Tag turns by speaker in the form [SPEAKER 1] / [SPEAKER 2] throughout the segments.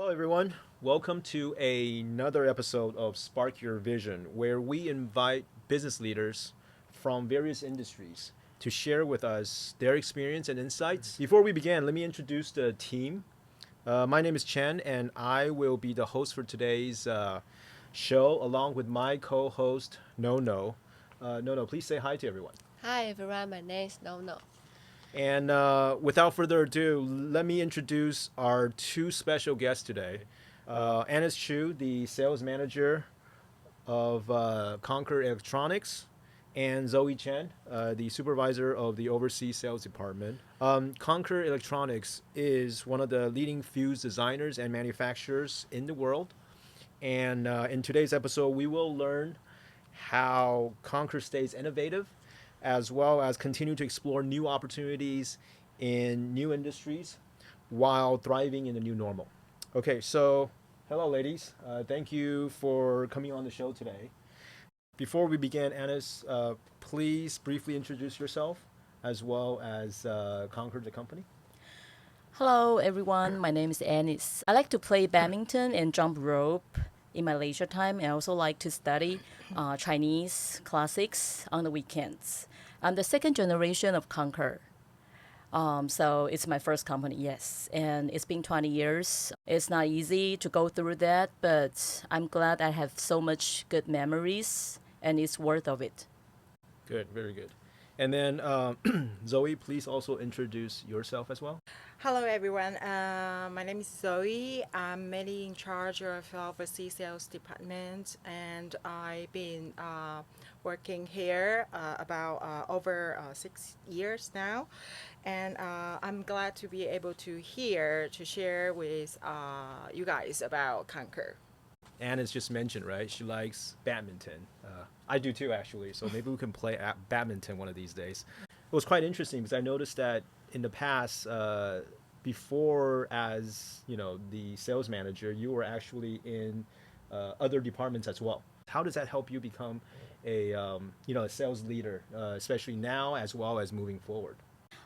[SPEAKER 1] Hello, everyone. Welcome to another episode of Spark Your Vision, where we invite business leaders from various industries to share with us their experience and insights. Before we begin, let me introduce the team. My name is Chen, and I will be the host for today's show, along with my co-host No. No, please say hi to everyone.
[SPEAKER 2] Hi everyone, my name is No.
[SPEAKER 1] And without further ado, let me introduce our two special guests today. Annis Chiu, the sales manager of Concord Electronics, and Zoe Chen, the supervisor of the overseas sales department. Concord Electronics is one of the leading fuse designers and manufacturers in the world. And in today's episode, we will learn how Concord stays innovative, as well as continue to explore new opportunities in new industries while thriving in the new normal. Okay, so hello, ladies. Thank you for coming on the show today. Before we begin, Annis, please briefly introduce yourself as well as Concord the company.
[SPEAKER 3] Hello, everyone. My name is Anis. I like to play badminton and jump rope in my leisure time, and I also like to study Chinese classics on the weekends. I'm the second generation of Concord. So it's my first company, yes. And it's been 20 years. It's not easy to go through that, but I'm glad I have so much good memories, and it's worth of it.
[SPEAKER 1] Good, very good. And then Zoe, please also introduce yourself as well.
[SPEAKER 4] Hello, everyone. My name is Zoe. I'm mainly in charge of overseas sales department, and I've been working here about over 6 years now. And I'm glad to be able to share with you guys about Conquer.
[SPEAKER 1] Anna's just mentioned, right? She likes badminton. I do too, actually. So maybe we can play badminton one of these days. It was quite interesting because I noticed that in the past, before as the sales manager, you were actually in other departments as well. How does that help you become a sales leader, especially now as well as moving forward?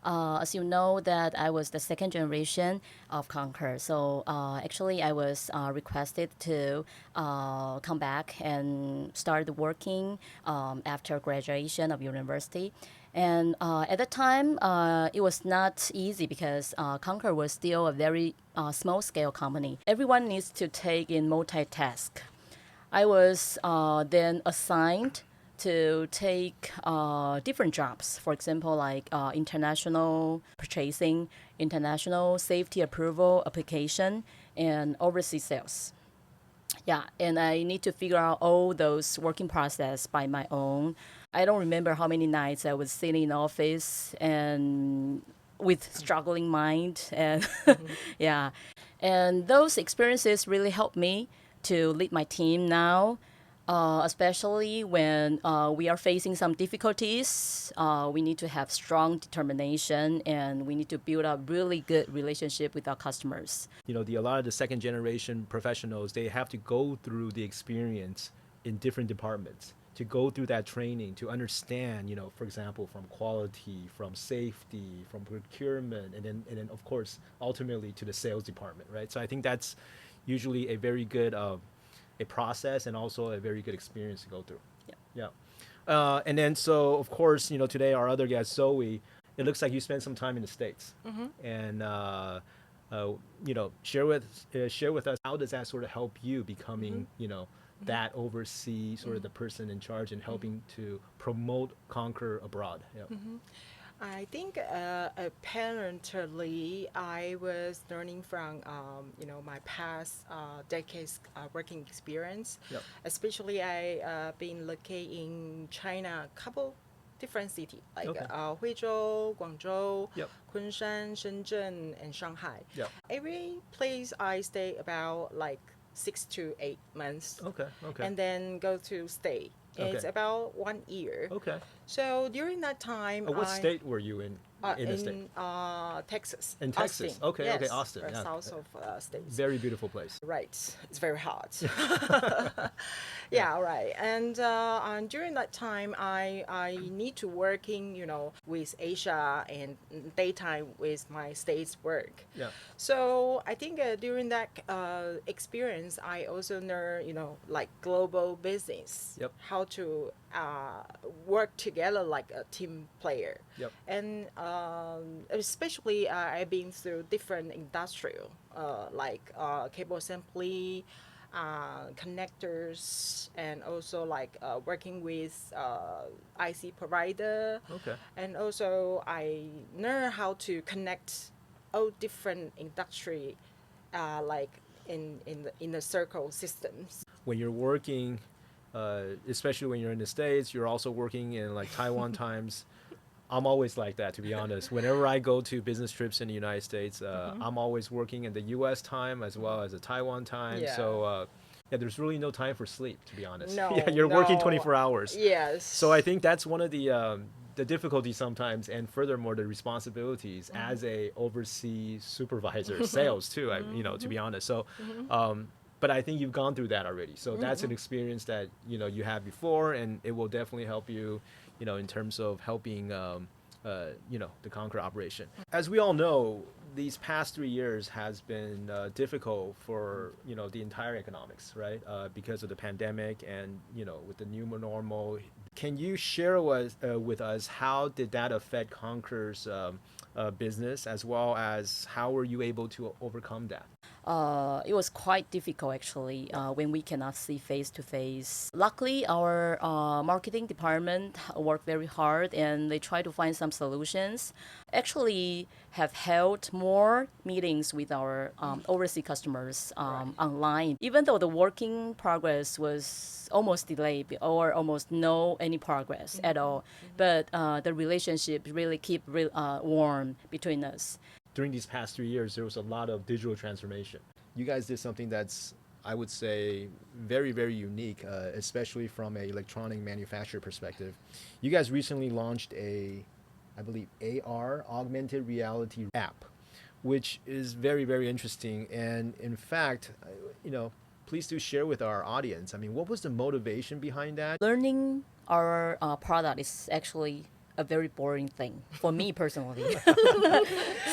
[SPEAKER 3] As you know, that I was the second generation of Concord. So actually, I was requested to come back and start working after graduation of university. And at the time, it was not easy because Concord was still a very small-scale company. Everyone needs to take in multitask. I was then assigned to take different jobs. For example, like international purchasing, international safety approval application, and overseas sales. Yeah, and I need to figure out all those working process by my own. I don't remember how many nights I was sitting in office and with struggling mind and yeah, and those experiences really helped me to lead my team now, especially when we are facing some difficulties. We need to have strong determination, and we need to build a really good relationship with our customers.
[SPEAKER 1] A lot of the second generation professionals, they have to go through the experience in different departments to go through that training to understand, for example, from quality, from safety, from procurement, and then of course ultimately to the sales department, right? So I think that's usually a very good a process and also a very good experience to go through.
[SPEAKER 3] Yeah.
[SPEAKER 1] Yeah. And then so of course, today our other guest Zoe, it looks like you spent some time in the States. And share with us, how does that sort of help you becoming that oversee sort of the person in charge and helping to promote Conquer abroad. Yeah.
[SPEAKER 4] I think apparently I was learning from my past decades working experience.
[SPEAKER 1] Yep.
[SPEAKER 4] Especially I been looking in China, couple different cities like
[SPEAKER 1] Okay.
[SPEAKER 4] Huizhou, Guangzhou,
[SPEAKER 1] Yep.
[SPEAKER 4] Kunshan, Shenzhen, and Shanghai.
[SPEAKER 1] Yep.
[SPEAKER 4] Every place I stay about like 6 to 8 months.
[SPEAKER 1] Okay. Okay.
[SPEAKER 4] And then go to stay. It's
[SPEAKER 1] Okay.
[SPEAKER 4] about 1 year.
[SPEAKER 1] Okay.
[SPEAKER 4] So during that time,
[SPEAKER 1] What state were you in in the state?
[SPEAKER 4] Texas.
[SPEAKER 1] In Texas.
[SPEAKER 4] Austin.
[SPEAKER 1] Okay,
[SPEAKER 4] Yes,
[SPEAKER 1] Austin, yeah.
[SPEAKER 4] south of states.
[SPEAKER 1] Very beautiful place.
[SPEAKER 4] Right, it's very hot. Yeah, right. And during that time, I need to working, with Asia and daytime with my state's work.
[SPEAKER 1] Yeah.
[SPEAKER 4] So I think during that experience, I also learn, like global business,
[SPEAKER 1] Yep.
[SPEAKER 4] how to work together like a team player.
[SPEAKER 1] Yep.
[SPEAKER 4] And especially I've been through different industrial, like cable assembly, connectors, and also like working with IC provider.
[SPEAKER 1] Okay.
[SPEAKER 4] And also I learn how to connect all different industry, like in the circle systems.
[SPEAKER 1] When you're working, especially when you're in the States, you're also working in like Taiwan times. I'm always like that, to be honest. Whenever I go to business trips in the United States, I'm always working in the U.S. time as well as the Taiwan time.
[SPEAKER 4] Yeah.
[SPEAKER 1] So, yeah, there's really no time for sleep, to be honest.
[SPEAKER 4] No,
[SPEAKER 1] Yeah, you're working
[SPEAKER 4] no.
[SPEAKER 1] 24 hours.
[SPEAKER 4] Yes.
[SPEAKER 1] So I think that's one of the difficulties sometimes, and furthermore the responsibilities as a overseas supervisor, sales too. To be honest. So, but I think you've gone through that already. So that's an experience that you had before, and it will definitely help you, in terms of helping, the Conquer operation. As we all know, these past 3 years has been difficult for the entire economics, right? Because of the pandemic and with the new normal. Can you share with us how did that affect Conquer's business, as well as how were you able to overcome that?
[SPEAKER 3] It was quite difficult actually when we cannot see face to face. Luckily, our marketing department worked very hard and they tried to find some solutions. Actually, have held more meetings with our overseas customers online. Even though the working progress was almost delayed or almost no any progress at all, but the relationship really keep warm between us.
[SPEAKER 1] During these past 3 years, there was a lot of digital transformation. You guys did something that's, I would say, very, very unique, especially from an electronic manufacturer perspective. You guys recently launched I believe, AR, augmented reality app, which is very, very interesting. And in fact, please do share with our audience. I mean, what was the motivation behind that?
[SPEAKER 3] Learning our product is actually a very boring thing for me personally.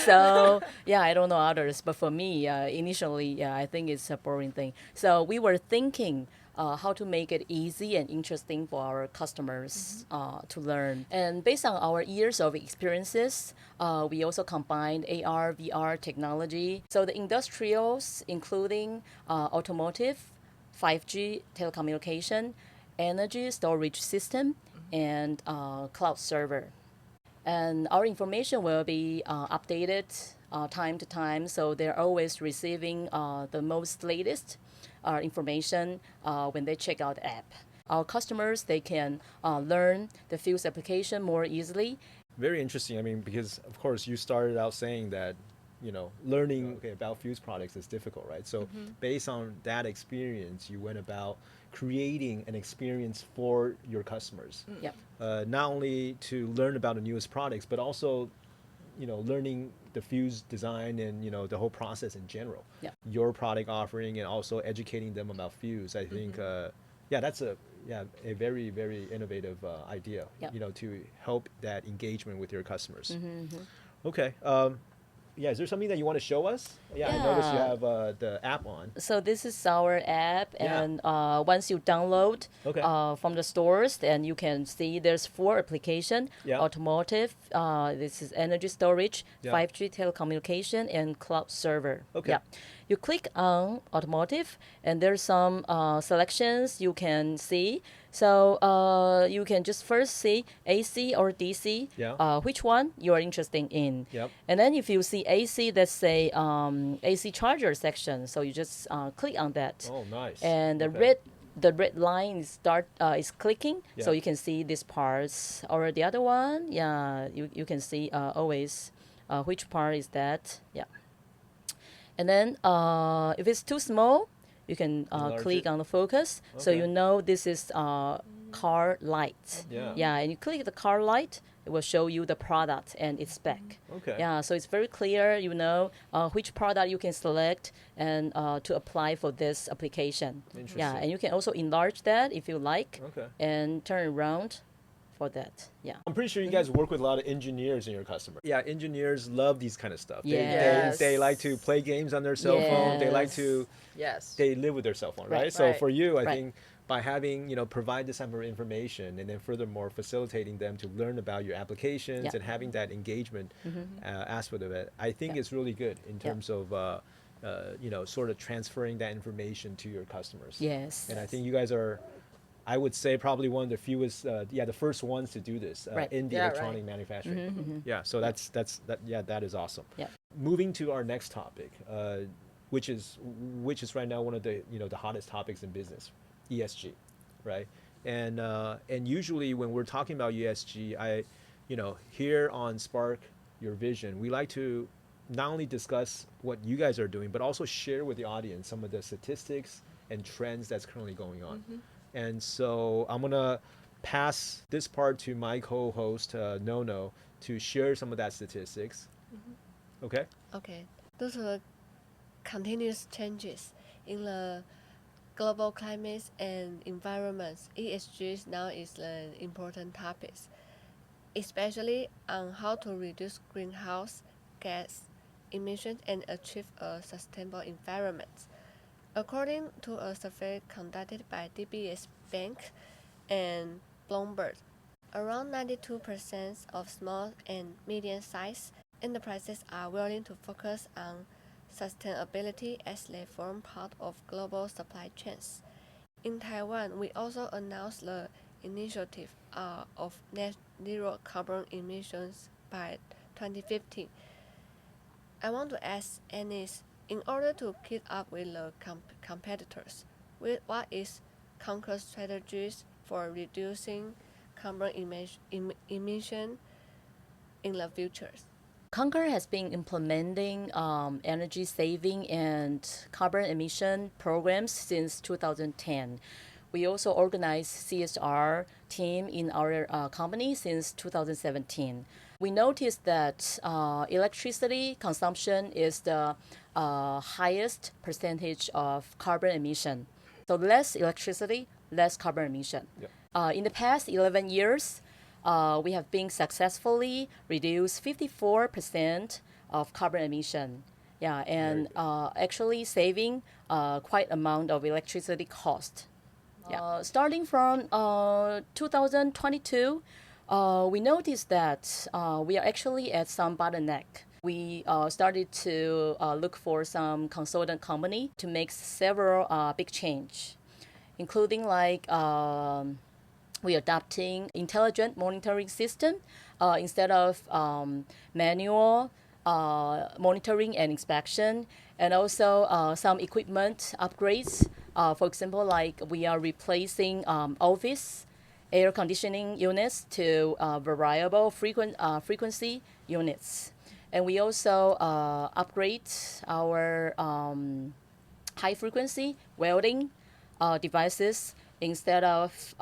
[SPEAKER 3] So yeah, I don't know others, but for me, initially, yeah, I think it's a boring thing. So we were thinking how to make it easy and interesting for our customers to learn. And based on our years of experiences, we also combined AR, VR technology. So the industrials, including automotive, 5G telecommunication, energy storage system, and cloud server. And our information will be updated time to time, so they're always receiving the most latest information when they check out the app. Our customers, they can learn the Fuse application more easily.
[SPEAKER 1] Very interesting. I mean, because of course you started out saying that, learning about Fuse products is difficult, right? So based on that experience, you went about creating an experience for your customers.
[SPEAKER 3] Yep.
[SPEAKER 1] Not only to learn about the newest products, but also, learning the Fuse design and, the whole process in general.
[SPEAKER 3] Yep.
[SPEAKER 1] Your product offering and also educating them about Fuse. I think, that's a very, very innovative idea,
[SPEAKER 3] Yep.
[SPEAKER 1] to help that engagement with your customers. Okay. Yeah, is there something that you want to show us? Yeah, I noticed you
[SPEAKER 3] Yeah.
[SPEAKER 1] have the app on.
[SPEAKER 3] So this is our app,
[SPEAKER 1] Yeah.
[SPEAKER 3] and once you download
[SPEAKER 1] Okay.
[SPEAKER 3] from the stores, then you can see there's 4 application:
[SPEAKER 1] Yeah.
[SPEAKER 3] automotive, this is energy storage,
[SPEAKER 1] Yeah.
[SPEAKER 3] 5G telecommunication, and cloud server.
[SPEAKER 1] Okay.
[SPEAKER 3] Yeah. You click on automotive, and there's some selections you can see. So you can just first see AC or DC,
[SPEAKER 1] Yeah.
[SPEAKER 3] which one you are interested in.
[SPEAKER 1] Yep.
[SPEAKER 3] And then if you see AC, let's say AC charger section, so you just click on that.
[SPEAKER 1] Oh, nice.
[SPEAKER 3] And
[SPEAKER 1] Okay.
[SPEAKER 3] the red line is clicking, so
[SPEAKER 1] Yeah.
[SPEAKER 3] you can see these parts. Or the other one, yeah, you can see always which part is that. Yeah. And then if it's too small, you can
[SPEAKER 1] Enlarge
[SPEAKER 3] click
[SPEAKER 1] it.
[SPEAKER 3] on the focus, so
[SPEAKER 1] Okay.
[SPEAKER 3] you know this is car light.
[SPEAKER 1] Yeah.
[SPEAKER 3] Yeah, and you click the car light, It will show you the product and its spec.
[SPEAKER 1] Okay.
[SPEAKER 3] Yeah, so it's very clear, you know, which product you can select and to apply for this application.
[SPEAKER 1] Interesting.
[SPEAKER 3] Yeah, and you can also enlarge that if you like
[SPEAKER 1] Okay.
[SPEAKER 3] and turn around for that. Yeah.
[SPEAKER 1] I'm pretty sure you guys work with a lot of engineers in your customer. Yeah, engineers love these kind of stuff.
[SPEAKER 3] Yes.
[SPEAKER 1] They like to play games on their cell phone. They like
[SPEAKER 3] Yes.
[SPEAKER 1] to
[SPEAKER 4] Yes.
[SPEAKER 1] they live with their cell phone, right?
[SPEAKER 3] Right.
[SPEAKER 1] So
[SPEAKER 4] Right.
[SPEAKER 1] for you, I
[SPEAKER 3] Right.
[SPEAKER 1] think by having, provide this type of information and then furthermore facilitating them to learn about your applications
[SPEAKER 3] Yeah.
[SPEAKER 1] and having that engagement aspect of it, I think
[SPEAKER 3] Yeah.
[SPEAKER 1] it's really good in
[SPEAKER 3] Yeah.
[SPEAKER 1] terms of, sort of transferring that information to your customers.
[SPEAKER 3] Yes.
[SPEAKER 1] And I think you guys are, I would say, probably one of the fewest, the first ones to do this
[SPEAKER 3] Right.
[SPEAKER 1] in the
[SPEAKER 4] Yeah,
[SPEAKER 1] electronic manufacturing. Yeah, so that is awesome.
[SPEAKER 3] Yeah.
[SPEAKER 1] Moving to our next topic, which is right now one of the the hottest topics in business, ESG, right? And usually when we're talking about ESG, here on Spark Your Vision, we like to not only discuss what you guys are doing, but also share with the audience some of the statistics and trends that's currently going on. And so I'm gonna pass this part to my co-host Nono to share some of that statistics. Okay.
[SPEAKER 2] Okay. Due to the continuous changes in the global climate and environment, ESG now is an important topic, especially on how to reduce greenhouse gas emissions and achieve a sustainable environment. According to a survey conducted by DBS Bank and Bloomberg, around 92% of small and medium-sized enterprises are willing to focus on sustainability as they form part of global supply chains. In Taiwan, we also announced the initiative of net zero carbon emissions by 2050. I want to ask Anis, in order to keep up with the competitors, what is Concur's strategies for reducing carbon emission in the future?
[SPEAKER 3] Concur has been implementing energy saving and carbon emission programs since 2010. We also organize CSR team in our company since 2017. We noticed that electricity consumption is the highest percentage of carbon emission. So less electricity, less carbon emission.
[SPEAKER 1] Yep.
[SPEAKER 3] In the past 11 years, we have been successfully reduced 54% of carbon emission. Yeah, and actually saving quite amount of electricity cost. Yeah. Starting from 2022, we noticed that we are actually at some bottleneck. We started to look for some consultant company to make several big change, including like we adopting intelligent monitoring system instead of manual monitoring and inspection, and also some equipment upgrades. For example, like we are replacing office air conditioning units to variable frequency units. And we also upgrade our high frequency welding devices instead of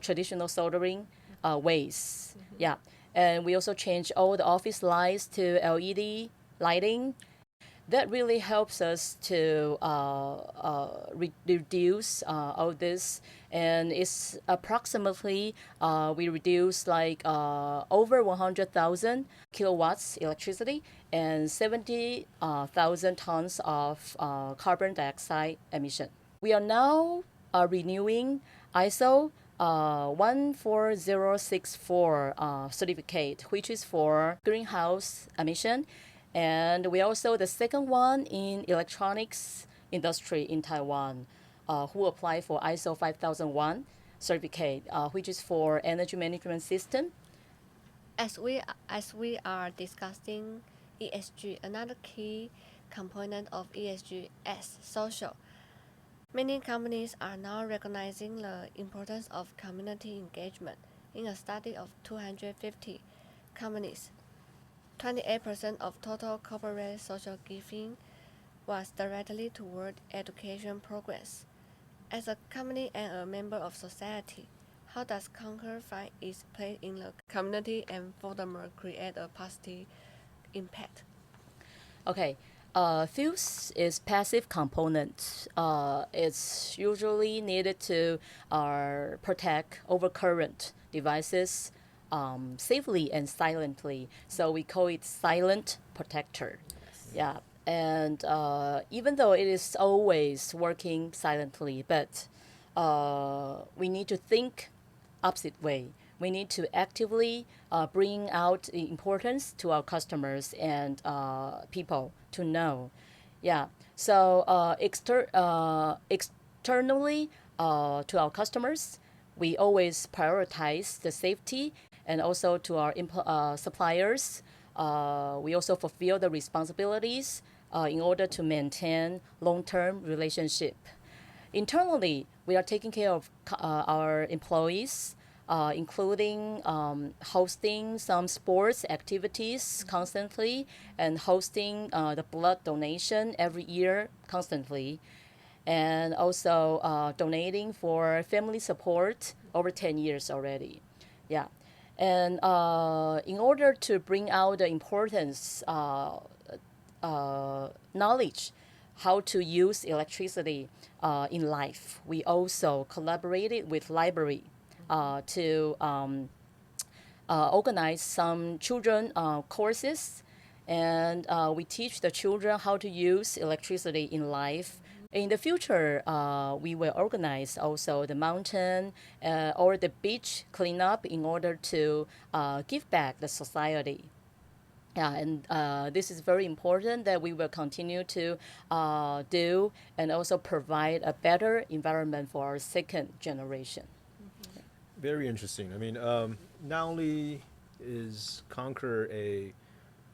[SPEAKER 3] traditional soldering ways. Yeah, and we also change all the office lights to LED lighting. That really helps us to reduce all this, and it's approximately we reduce like over 100,000 kilowatts electricity and 70,000 tons of carbon dioxide emission. We are now renewing ISO 14064 certificate, which is for greenhouse emission. And we also the second one in electronics industry in Taiwan who apply for ISO 5001 certificate, which is for energy management system.
[SPEAKER 2] As we are discussing ESG, another key component of ESG is social. Many companies are now recognizing the importance of community engagement. In a study of 250 companies, 28% of total corporate social giving was directly toward education programs. As a company and a member of society, How does Conquer find its place in the community and furthermore create a positive impact?
[SPEAKER 3] Okay. Fuse is passive component. It's usually needed to protect overcurrent devices safely and silently. So we call it silent protector. Yeah. And even though it is always working silently, but we need to think opposite way. We need to actively bring out the importance to our customers and people to know. Yeah. So externally to our customers, we always prioritize the safety, and also to our suppliers, we also fulfill the responsibilities in order to maintain long-term relationship. Internally, we are taking care of our employees, including hosting some sports activities constantly, and hosting the blood donation every year constantly, and also donating for family support over 10 years already. Yeah. And in order to bring out the importance, knowledge, how to use electricity in life, we also collaborated with library to organize some children courses, and we teach the children how to use electricity in life. In the future, we will organize also the mountain or the beach cleanup in order to give back the society. Yeah, and this is very important that we will continue to do, and also provide a better environment for our second generation.
[SPEAKER 1] Very interesting. I mean, not only is Conquer a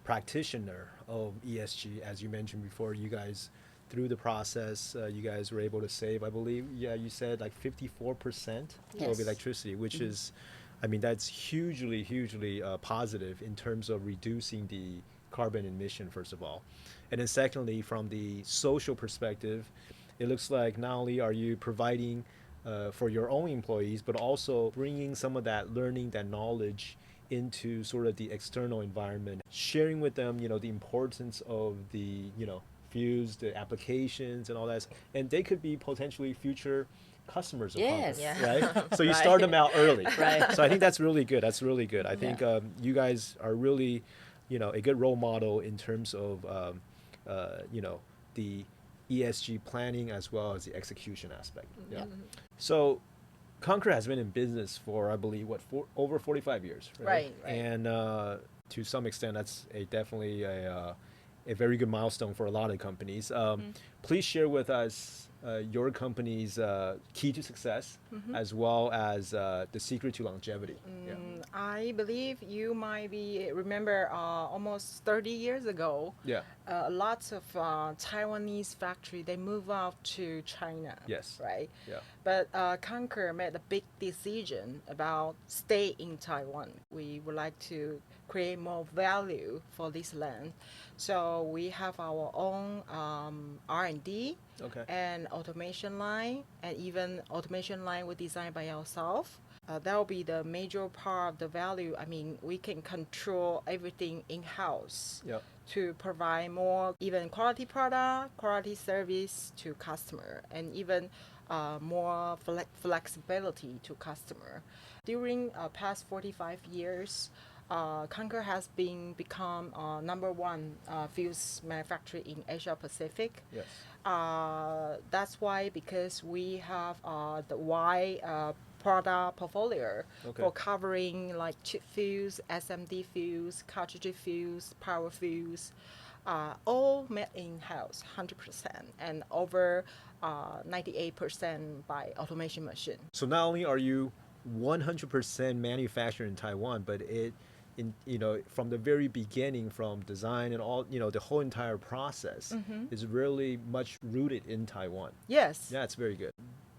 [SPEAKER 1] practitioner of ESG, as you mentioned before, you guys, through the process, you guys were able to save, I believe, yeah, you said like 54%
[SPEAKER 3] Yes.
[SPEAKER 1] of electricity, which is, I mean, that's hugely, hugely positive in terms of reducing the carbon emission, first of all. And then secondly, from the social perspective, it looks like not only are you providing for your own employees, but also bringing some of that learning, that knowledge into sort of the external environment, sharing with them, you know, the importance of the, you know, fuse, the applications and all that. And they could be potentially future customers of
[SPEAKER 3] Yes.
[SPEAKER 1] Conquer,
[SPEAKER 4] Yeah.
[SPEAKER 1] right? So you
[SPEAKER 4] Right.
[SPEAKER 1] start them out early.
[SPEAKER 3] Right.
[SPEAKER 1] So I think that's really good. That's really good. I think
[SPEAKER 3] Yeah.
[SPEAKER 1] you guys are really, you know, a good role model in terms of, you know, the ESG planning as well as the execution aspect. Yeah. So Conquer has been in business for, I believe, over 45 years, right?
[SPEAKER 4] Right, right.
[SPEAKER 1] And to some extent, that's definitely a very good milestone for a lot of companies. Please share with us your company's key to success, as well as the secret to longevity. Yeah.
[SPEAKER 4] I believe you might be remember almost 30 years ago.
[SPEAKER 1] Yeah.
[SPEAKER 4] Lots of Taiwanese factory they move out to China.
[SPEAKER 1] Yes.
[SPEAKER 4] Right.
[SPEAKER 1] Yeah.
[SPEAKER 4] But Conquer made a big decision about stay in Taiwan. We would like to create more value for this land, so we have our own R&D
[SPEAKER 1] Okay.
[SPEAKER 4] and automation line, and even automation line we designed by ourselves. That will be the major part of the value. I mean, we can control everything in-house
[SPEAKER 1] Yeah.
[SPEAKER 4] to provide more even quality product, quality service to customer, and even more flexibility to customer. During past 45 years, Conquer has become number one fuse manufacturer in Asia Pacific.
[SPEAKER 1] Yes.
[SPEAKER 4] That's why, because we have the wide product portfolio
[SPEAKER 1] Okay.
[SPEAKER 4] for covering like chip fuse, SMD fuse, cartridge fuse, power fuse, all made in house, 100%, and over 98% by automation machine.
[SPEAKER 1] So not only are you 100% manufactured in Taiwan, but you know, from the very beginning, from design and all, you know, the whole entire process is really much rooted in Taiwan.
[SPEAKER 4] Yes.
[SPEAKER 1] Yeah, it's very good.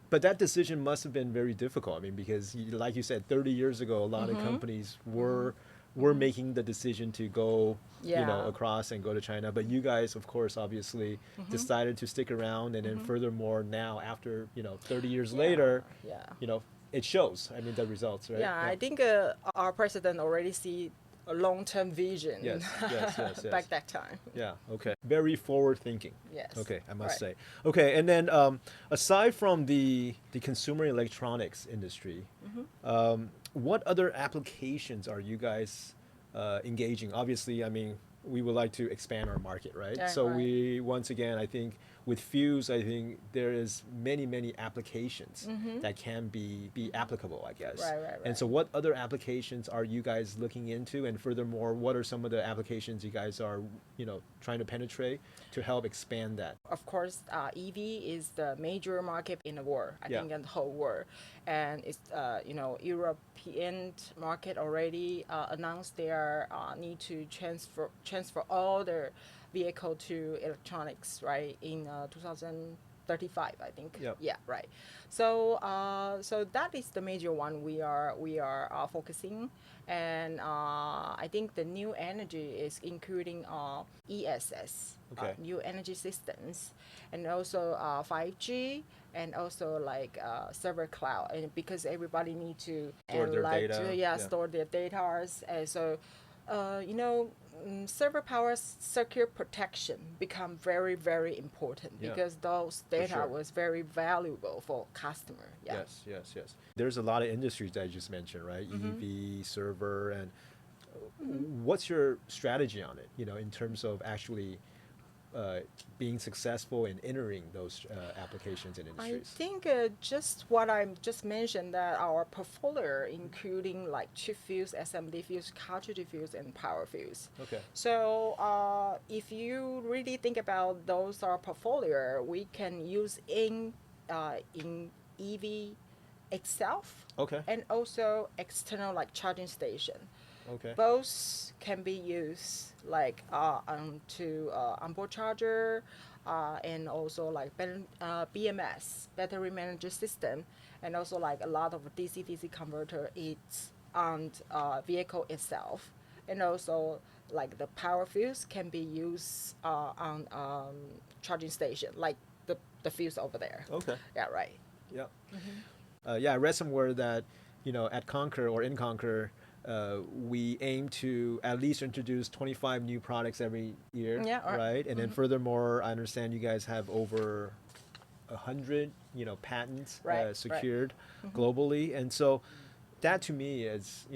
[SPEAKER 1] But that decision must have been very difficult. I mean, because like you said, 30 years ago, a lot of companies were making the decision to go, you know,
[SPEAKER 4] Yeah.
[SPEAKER 1] across and go to China. But you guys, of course, obviously decided to stick around. And then furthermore, now after, you know, 30 years later,
[SPEAKER 4] Yeah.
[SPEAKER 1] you know, it shows. I mean, the results, right?
[SPEAKER 4] Yeah, I think our president already see a long-term vision
[SPEAKER 1] Yes, yes, yes, yes.
[SPEAKER 4] back that time.
[SPEAKER 1] Yeah. Okay. Very forward thinking.
[SPEAKER 4] Yes.
[SPEAKER 1] Okay, I must
[SPEAKER 4] Right.
[SPEAKER 1] say. Okay, and then aside from the consumer electronics industry, what other applications are you guys engaging? Obviously, I mean, we would like to expand our market, right?
[SPEAKER 4] Yeah,
[SPEAKER 1] So
[SPEAKER 4] right.
[SPEAKER 1] we once again, I think with Fuse, I think there is many applications that can be applicable, I guess.
[SPEAKER 4] Right, right,
[SPEAKER 1] And so,
[SPEAKER 4] right.
[SPEAKER 1] what other applications are you guys looking into? And furthermore, what are some of the applications you guys are, trying to penetrate to help expand that?
[SPEAKER 4] Of course, EV is the major market in the world. I
[SPEAKER 1] Yeah.
[SPEAKER 4] think in the whole world, and it's European market already announced their need to transfer all their vehicle to electronics, right, in 2035, I think.
[SPEAKER 1] Yep.
[SPEAKER 4] Yeah, right. So that is the major one we are focusing, and I think the new energy is including ESS,
[SPEAKER 1] Okay.
[SPEAKER 4] new energy systems, and also 5G, and also like server cloud, and because everybody need to
[SPEAKER 1] Store their data, yeah.
[SPEAKER 4] store their data, and so server power circuit protection become very important
[SPEAKER 1] Yeah.
[SPEAKER 4] because those data
[SPEAKER 1] sure.
[SPEAKER 4] was very valuable for customer. Yeah.
[SPEAKER 1] Yes. There's a lot of industries that I just mentioned, right? EV, server, and what's your strategy on it? In terms of actually being successful in entering those applications and
[SPEAKER 4] I
[SPEAKER 1] industries.
[SPEAKER 4] think just what I just mentioned, that our portfolio including like chip fuse, SMD fuse, cartridge fuse, and power fuse.
[SPEAKER 1] Okay.
[SPEAKER 4] So if you really think about those our portfolio, we can use in EV itself,
[SPEAKER 1] Okay.
[SPEAKER 4] and also external like charging station.
[SPEAKER 1] Okay.
[SPEAKER 4] Both can be used like to onboard charger, and also like BMS, battery management system, and also like a lot of DC-DC converter it's on vehicle itself, and also like the power fuse can be used on charging station, like the fuse over there.
[SPEAKER 1] Okay.
[SPEAKER 4] Yeah, right.
[SPEAKER 1] Yeah. I read somewhere that at Conquer or in Conquer, we aim to at least introduce 25 new products every year,
[SPEAKER 4] Yeah,
[SPEAKER 1] right? And then furthermore, I understand you guys have over 100 patents
[SPEAKER 4] Right,
[SPEAKER 1] secured globally, and so that to me is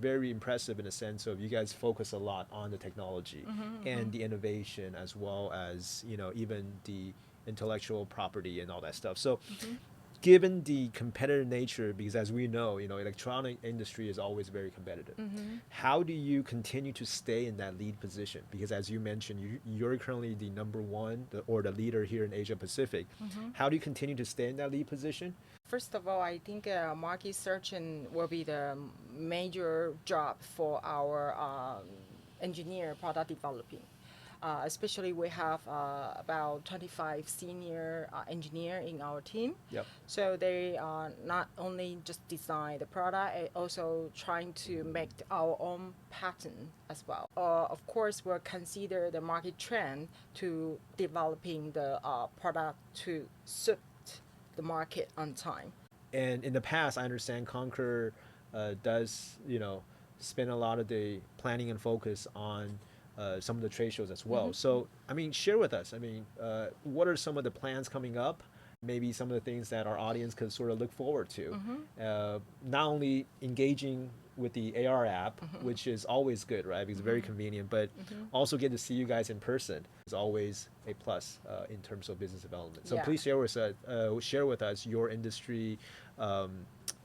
[SPEAKER 1] very impressive in a sense of you guys focus a lot on the technology and the innovation, as well as even the intellectual property and all that stuff. So given the competitive nature, because as we know, electronic industry is always very competitive. How do you continue to stay in that lead position? Because as you mentioned, you're currently the number one or the leader here in Asia Pacific. How do you continue to stay in that lead position?
[SPEAKER 4] First of all, I think market searching will be the major job for our engineer product developing. Especially we have about 25 senior engineer in our team.
[SPEAKER 1] Yep.
[SPEAKER 4] So they not only just design the product, also trying to make our own pattern as well. Of course, we'll consider the market trend to developing the product to suit the market on time.
[SPEAKER 1] And in the past, I understand Concur does spend a lot of the planning and focus on some of the trade shows as well. So, I mean, share with us. I mean, what are some of the plans coming up? Maybe some of the things that our audience could sort of look forward to. Not only engaging with the AR app, which is always good, right? Because it's very convenient, but also get to see you guys in person is always a plus in terms of business development. So
[SPEAKER 4] Yeah.
[SPEAKER 1] please share with us your industry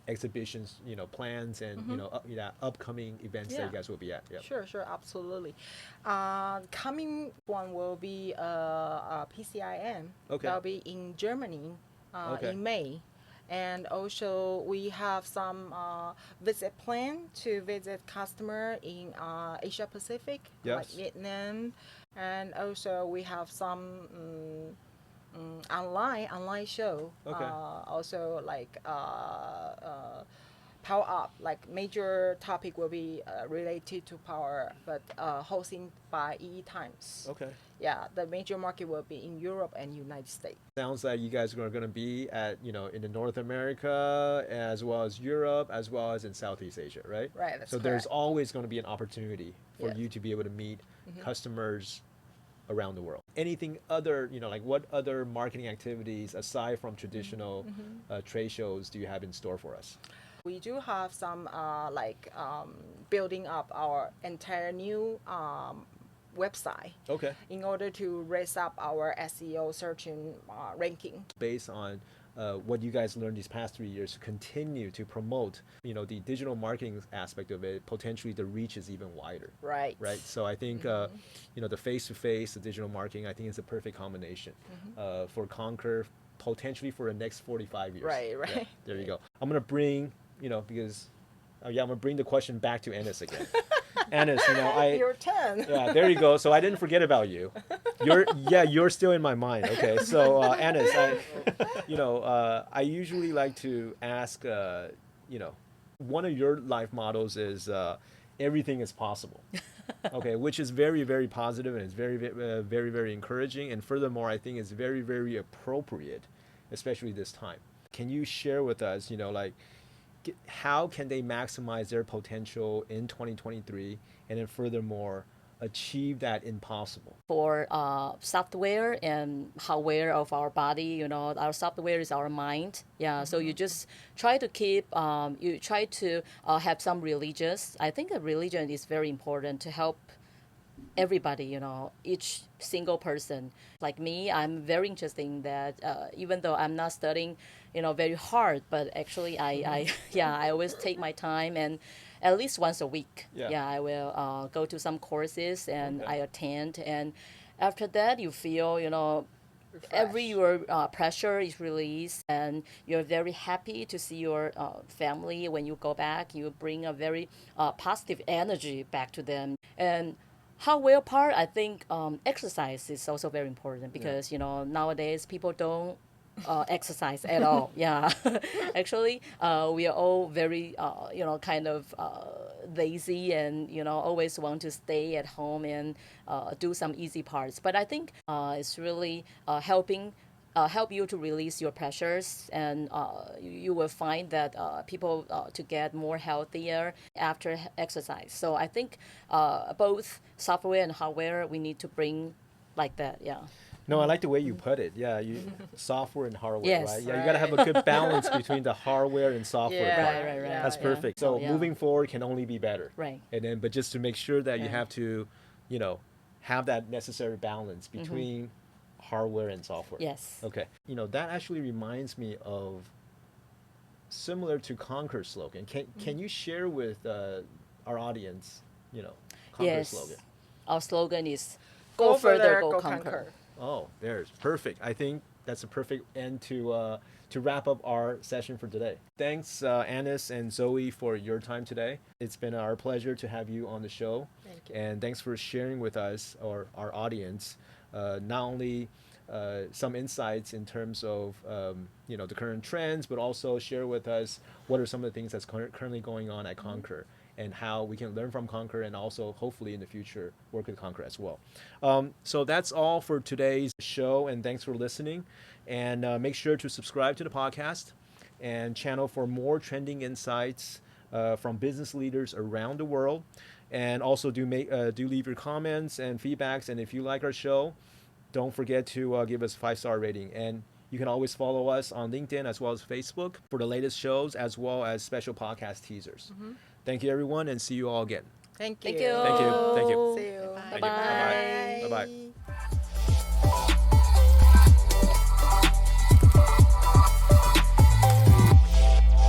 [SPEAKER 1] exhibitions, plans, and upcoming events that you
[SPEAKER 4] Yeah.
[SPEAKER 1] guys will be at. Yeah.
[SPEAKER 4] Sure, absolutely. Coming one will be PCIM.
[SPEAKER 1] Okay.
[SPEAKER 4] That'll be in Germany
[SPEAKER 1] Okay.
[SPEAKER 4] in May. And also we have some visit plan to visit customer in Asia Pacific, like
[SPEAKER 1] Yes.
[SPEAKER 4] Vietnam. And also we have some online show.
[SPEAKER 1] Okay.
[SPEAKER 4] Also like power up. Like major topic will be related to power, but hosting by EE Times.
[SPEAKER 1] Okay.
[SPEAKER 4] Yeah, the major market will be in Europe and United States.
[SPEAKER 1] Sounds like you guys are going to be at, in the North America, as well as Europe, as well as in Southeast Asia, right?
[SPEAKER 4] Right, that's
[SPEAKER 1] So there's
[SPEAKER 4] correct.
[SPEAKER 1] always going to be an opportunity for
[SPEAKER 4] Yes.
[SPEAKER 1] you to be able to meet customers around the world. Anything other, like what other marketing activities aside from traditional trade shows do you have in store for us?
[SPEAKER 4] We do have some building up our entire new website
[SPEAKER 1] Okay.
[SPEAKER 4] in order to raise up our SEO searching ranking.
[SPEAKER 1] Based on what you guys learned these past 3 years, to continue to promote, the digital marketing aspect of it, potentially the reach is even wider.
[SPEAKER 4] Right.
[SPEAKER 1] Right. So I think, the face-to-face, the digital marketing, I think is a perfect combination for Conquer, potentially for the next 45 years.
[SPEAKER 4] Right.
[SPEAKER 1] Yeah, there you go. I'm going to bring, because, I'm going to bring the question back to Ennis again. Ennis,
[SPEAKER 4] Your turn.
[SPEAKER 1] yeah, there you go. So I didn't forget about you. You're still in my mind. Okay, so Ennis, I usually like to ask, one of your life models is everything is possible. Okay, which is very, very positive and it's very, very, very encouraging. And furthermore, I think it's very, very appropriate, especially this time. Can you share with us, how can they maximize their potential in 2023 and then furthermore achieve that impossible?
[SPEAKER 3] For software and hardware of our body, our software is our mind. Yeah, so you just try to keep, you try to have some religious. I think a religion is very important to help everybody, each single person. Like me, I'm very interested in that, even though I'm not studying, very hard, but actually I always take my time and at least once a week.
[SPEAKER 1] Yeah.
[SPEAKER 3] I will go to some courses and
[SPEAKER 1] Okay.
[SPEAKER 3] I attend. And after that, you feel, every
[SPEAKER 4] Refresh.
[SPEAKER 3] your pressure is released and you're very happy to see your family. When you go back, you bring a very positive energy back to them. And hardware part, I think exercise is also very important because nowadays people don't exercise at all. Yeah, actually, we are all very kind of lazy and always want to stay at home and do some easy parts. But I think it's really help you to release your pressures, and you will find that people to get more healthier after exercise. So I think both software and hardware we need to bring like that. Yeah.
[SPEAKER 1] No, I like the way you put it. Yeah, software and hardware,
[SPEAKER 3] Yes.
[SPEAKER 1] right? Yeah, you got to have a good balance between the hardware and software
[SPEAKER 4] Yeah,
[SPEAKER 1] part.
[SPEAKER 3] Right.
[SPEAKER 4] yeah,
[SPEAKER 1] That's
[SPEAKER 4] yeah.
[SPEAKER 1] perfect. So
[SPEAKER 3] Yeah.
[SPEAKER 1] moving forward can only be better.
[SPEAKER 3] Right.
[SPEAKER 1] And then, but just to make sure that you
[SPEAKER 3] Right.
[SPEAKER 1] have to, have that necessary balance between hardware and software.
[SPEAKER 3] Yes.
[SPEAKER 1] Okay. That actually reminds me of similar to Conquer's slogan. Can you share with our audience, Conquer's
[SPEAKER 3] Yes.
[SPEAKER 1] slogan?
[SPEAKER 3] Our slogan is go further, go conquer.
[SPEAKER 1] Oh, there's perfect. I think that's a perfect end to wrap up our session for today. Thanks, Annis and Zoe, for your time today. It's been our pleasure to have you on the show.
[SPEAKER 4] Thank you.
[SPEAKER 1] And thanks for sharing with us or our audience not only some insights in terms of the current trends, but also share with us what are some of the things that's currently going on at Concur and how we can learn from Concur and also hopefully in the future work with Concur as well. So that's all for today's show, and thanks for listening. And make sure to subscribe to the podcast and channel for more trending insights from business leaders around the world. And also do leave your comments and feedbacks. And if you like our show, don't forget to give us a 5-star rating. And you can always follow us on LinkedIn as well as Facebook for the latest shows as well as special podcast teasers. Thank you, everyone, and see you all again.
[SPEAKER 4] Thank you.
[SPEAKER 3] Thank you.
[SPEAKER 1] Thank you. Thank you.
[SPEAKER 4] See you.
[SPEAKER 2] Bye-bye.
[SPEAKER 1] Thank you. Bye-bye. Bye-bye.